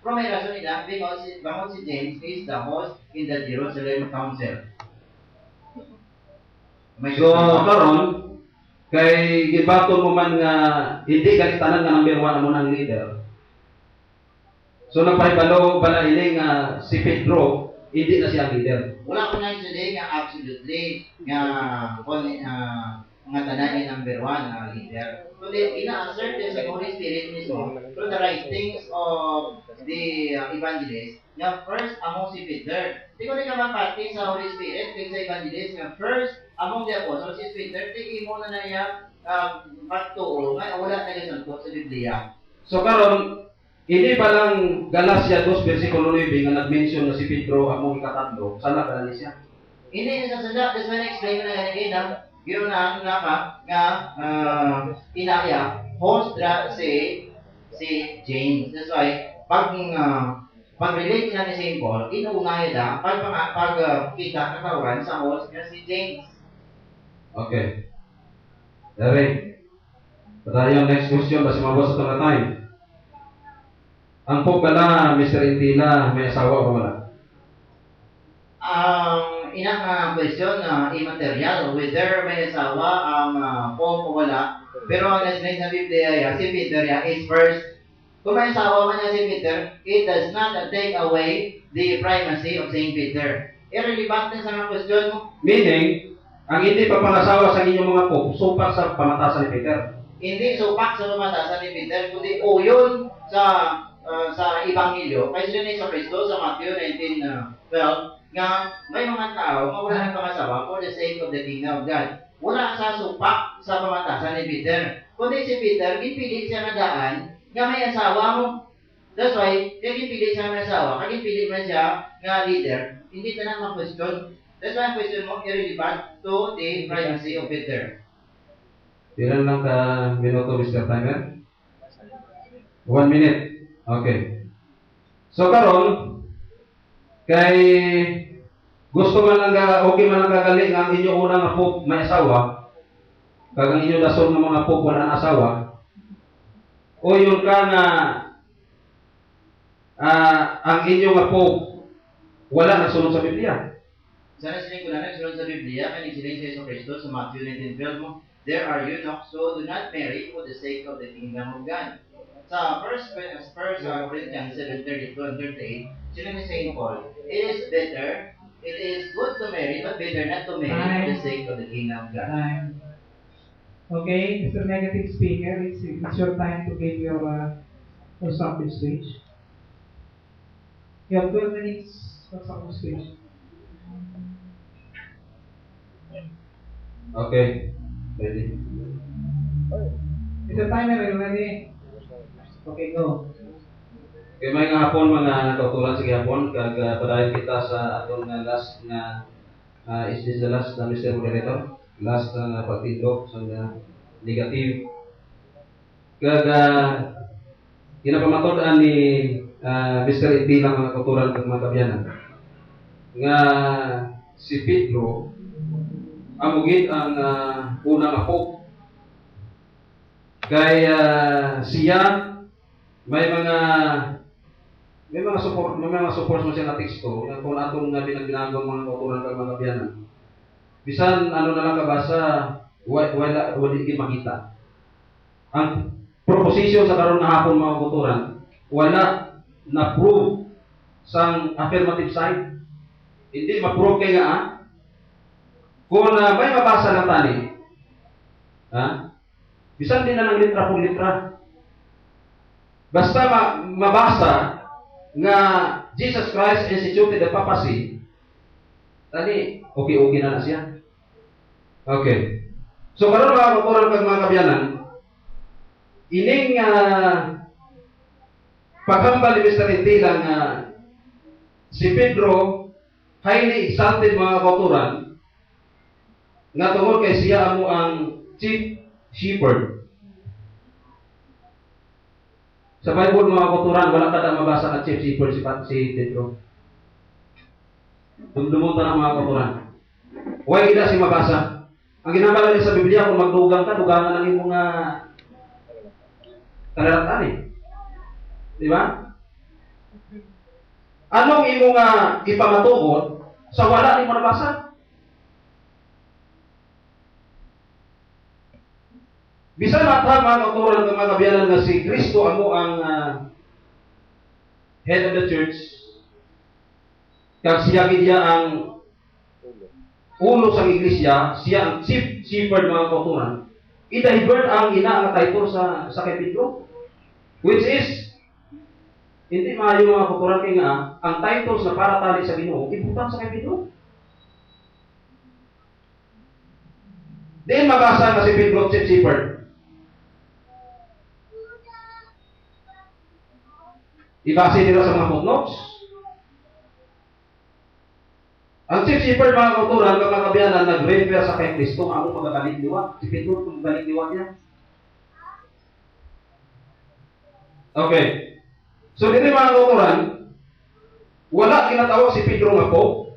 Pero may rason nila because si James is the host in the Jerusalem Council. So, karon kay gibaton mo man nga hindi ka tanan nga number 1 amo nang leader. So nagpahibalo bala ini nga si Pedro hindi na siya leader. Wala ko na today nga absolutely nga mga tanan number 1 na leader. So they ina-assert sa Holy Spirit mismo through the writings of the evangelist nga first among si Peter. Di ko ka mapati sa Holy Spirit kay sa evangelist nga first among the apostles si Peter. Di mo na niya pagtuo nga wala na gisunod sa Biblia. So karon hindi pa lang Galacia 2 versikulo 9 nga nag-mention na si Pedro among ikatatlo. Sala ka siya? Hindi na sa sada. That's why na-explain ko na ganyan na yun na nga inaya host si James. That's why pag-relate na ni St. Paul, inuunaya na pag-kita kakauran sa host na si James. Okay. Dari. Patayon next question basi mabos sa tanga time. Ang po pala, Mr. Intila, may asawa o wala? Inang question na immaterial, whether may asawa ang po o wala. Pero ang nasa sa Biblia, si Peter is first. Kung may asawa man niya si Peter, it does not take away the primacy of Saint Peter. Irrelevant na sa mga question mo. Meaning, ang hindi pa pangasawa sa inyong mga po, supat sa pamatasan ni Peter. Hindi supak sa pamatasan ni Peter, kundi yun sa Ebanghelyo, kay sila ni sa Kristo sa Matthew 19:12, nga may mga tao nga wala ng pangasawa for the sake of the kingdom of God. Wala sa supak sa pamatasan ni Peter. Kundi si Peter, gipili siya na daan nga may asawa mo. That's why, kaya gipili siya na asawa, kaya gipili man siya nga leader, hindi tanan ma-question. That's why ang question mo, irrelevant to the primacy of Peter. Ilan lang ka minuto, Mr. Timer? 1 minute. Okay. So karon kay gusto man lang okay man lang kagali nga ang inyo unang nga pope may asawa, kag ang inyo dason nga mga pope wala na asawa, o yun ka nga ang inyo nga pope wala na sunod sa Biblia. Sana sining kunanan sunod sa Biblia kani sining sa Hesus Kristo sa Matthew 19:12 mo, there are eunuchs, so do not marry for the sake of the kingdom of God. Sa 1 Corinthians 7:32 and 38, sila ni St. Paul, it is good to marry, but better not to marry for the sake of the kingdom of God. Okay, Mr. Negative Speaker, it's your time to give your summary speech. You have 12 minutes for summary speech. Okay. Ready? Mr. Timer, are you ready? Okay, go. Okay, may nga hapon mga natutulan sa gihapon kag padayon kita sa atong last na is this the last na Mr. Moderator? Last na pagtindog sa negative. Kag ginapamatod-an ni Mr. Iti lang mga natutulan kag mga kabyanan nga si Pedro amugid ang unang apo kay siya may mga support mo siya na teksto nga kung atong binagbinagong mga kauturan kag mga kabyanan. Bisan ano na lang kabasa wala di makita. Ang proposition sa karon nga hapon mga kauturan wala na prove sang affirmative side. Hindi ma-prove kay nga kung may mabasa lang tani. Bisan din na ng litra por litra. Basta mabasa nga Jesus Christ instituted the papacy, tani, okay na siya. Okay. So, karon mga kauturan kag mga kabyanan, ining paghambal ni Mr. Intila nga si Pedro highly exalted mga kauturan nga tungod kay siya amo ang chief shepherd. Sa Bible mga kauturan, wala kada mabasa na chief shepherd si Pedro. Dumdumon ta ng mga kauturan. Huwag ida si mabasa. Ang ginambala niya sa Biblia, kung magdugang ka, dugangan ng imong kalaratan eh. Di ba? Anong imo nga ipamatuod sa wala nimo nabasa? Bisan matag mga kauturan ng mga kabiyanan nga si Kristo amo ang head of the church, kag siya gid ang ulo sa iglesia, siya ang chief shepherd mga kauturan. I-divert ang ina nga title sa kay Pedro, which is hindi maayo mga kauturan kay nga ang titles na para tali sa Ginoo ibutan sa kay Pedro. Diin mabasa na si Pedro chief shepherd. Ibase nila sa mga footnotes. Ang chief shepherd mga kauturan, mga kabiyanan, nag-refer sa kay Kristo ang magagaling liwa. Si Pedro kung galing liwa niya. Okay. So dito mga kauturan, wala ginatawag si Pedro nga Pope.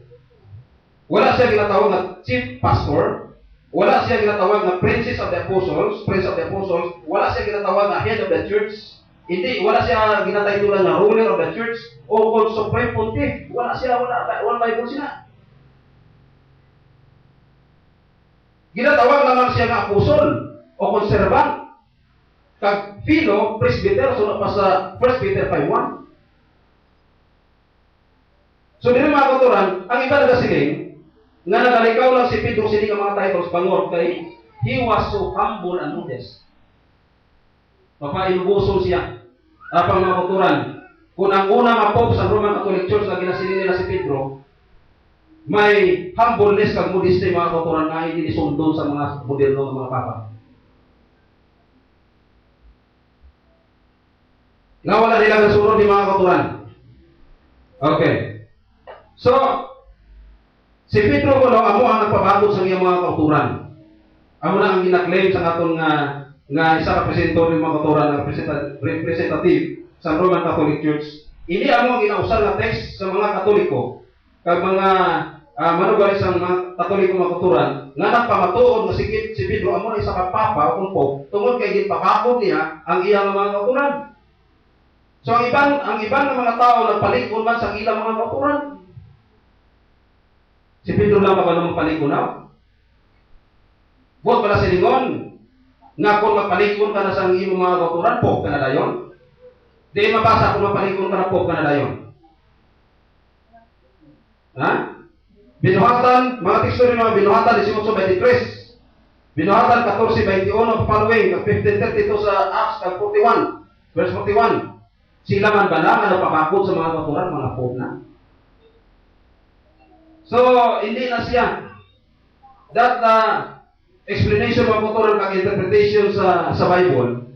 Wala siya ginatawag nga chief pastor. Wala siya ginatawag nga prince of the apostles. Wala siya ginatawag nga head of the church. Hindi, wala siya ginataytulan na ruler of the church o called supreme pontiff. Wala Bible sila. Ginatawag naman siya nga apostol o konserban. Kag Philo, presbyter, sunod pa sa 1 Peter 5:1. So, dito mga kauturan, ang iba nagasiling, nga nagalikaw lang si Pedro sili ka mga titles bangor kay he was so humble and modest. Mapailubuso siya. Apang mga kauturan, kung ang unang nga Pope sa Roman Catholic Church na ginasili nila si Pedro, may humbleness kag modesty mga kauturan na hindi nisundon sa mga moderno ng mga papa. Nawala nila ng sunod ni mga kauturan. Okay. So, si Pedro ko amo ang nagpabago sa iyang mga kauturan. Amo na ang ginaklaim sa aton nga isa ka presentor ng mga kauturan ng representative sa Roman Catholic Church. Hindi amo ang ginausal na text sa mga Katoliko kag mga manugali sa mga Katoliko mga kauturan nga nagpamatuod nga si Pedro amo isa ka papa o pope tungod kay gipabakod niya ang iyang mga kauturan. So ang ibang mga tao nagpalikod man sa ilang mga kauturan. Si Pedro lang ba naman palikunaw? Buot pala silingon nga kung mapalikon ka na sa iyong mga kauturan, pope ka na dayon. Di mabasa kung mapalikon ka na pope ka na dayon. Ha? Binuhatan, mga teksto rin mga binuhatan 18:23. Binuhatan 14:21 following, 15:32 sa Acts 41, verse 41. Sila man ba na napabakod sa mga kauturan, mga pope na? So, hindi na siya. That explanation ng kauturan kag interpretation sa Bible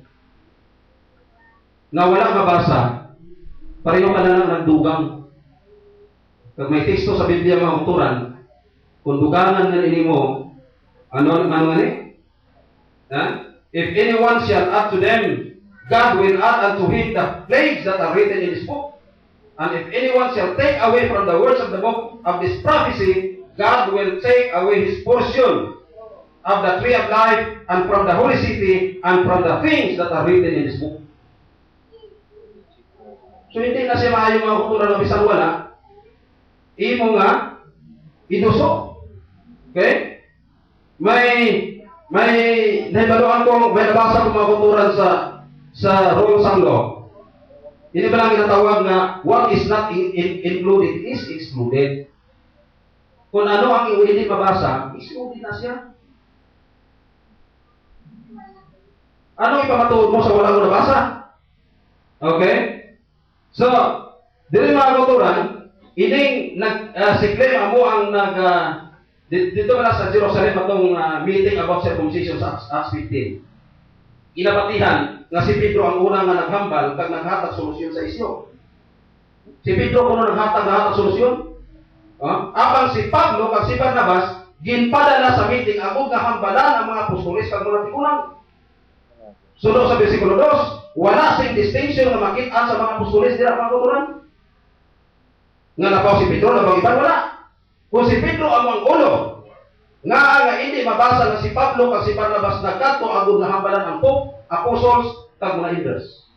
na wala mabasa, pareho ka na lang nagdugang. Kag may teksto sa Biblia mga kauturan, kung dugangan na mo, ano ni? If anyone shall add to them, God will add unto him the plagues that are written in this book. And if anyone shall take away from the words of the book of this prophecy, God will take away his portion of the tree of life and from the holy city and from the things that are written in this book. So hindi na siya maayo mga kauturan ng bisan wala. Imo nga iduso. Okay? May nahibaluan ko, may nabasa ko mga kauturan sa Roman Sanglo. Hindi ba lang ginatawag na what is not included is excluded. Kung ano ang hindi mabasa, excluded na siya. Ano ipamatuod mo sa walang nabasa? Okay? So, dito mga kauturan, ining si Clem amo ang dito pala sa Jerusalem atong meeting about circumcision sa Acts 15. Inapatihan nga si Pedro ang unang nga naghambal kag naghatag solusyon sa isyu. Si Pedro kuno naghatag solusyon. Abang si Pablo kag si Barnabas ginpadala sa meeting agud nga hambalan ang mga apostoles kag mga tigulang. Sunod sa bersikulo 2, wala sing distinction na makita sa mga apostoles dira mga kauturan. Nga napaw si Pedro na iban wala. Kung si Pedro ang ulo, nga hindi mabasa na si Pablo kag si Barnabas nagkadto agud nga hambalan ang Pope, apostles kag mga elders.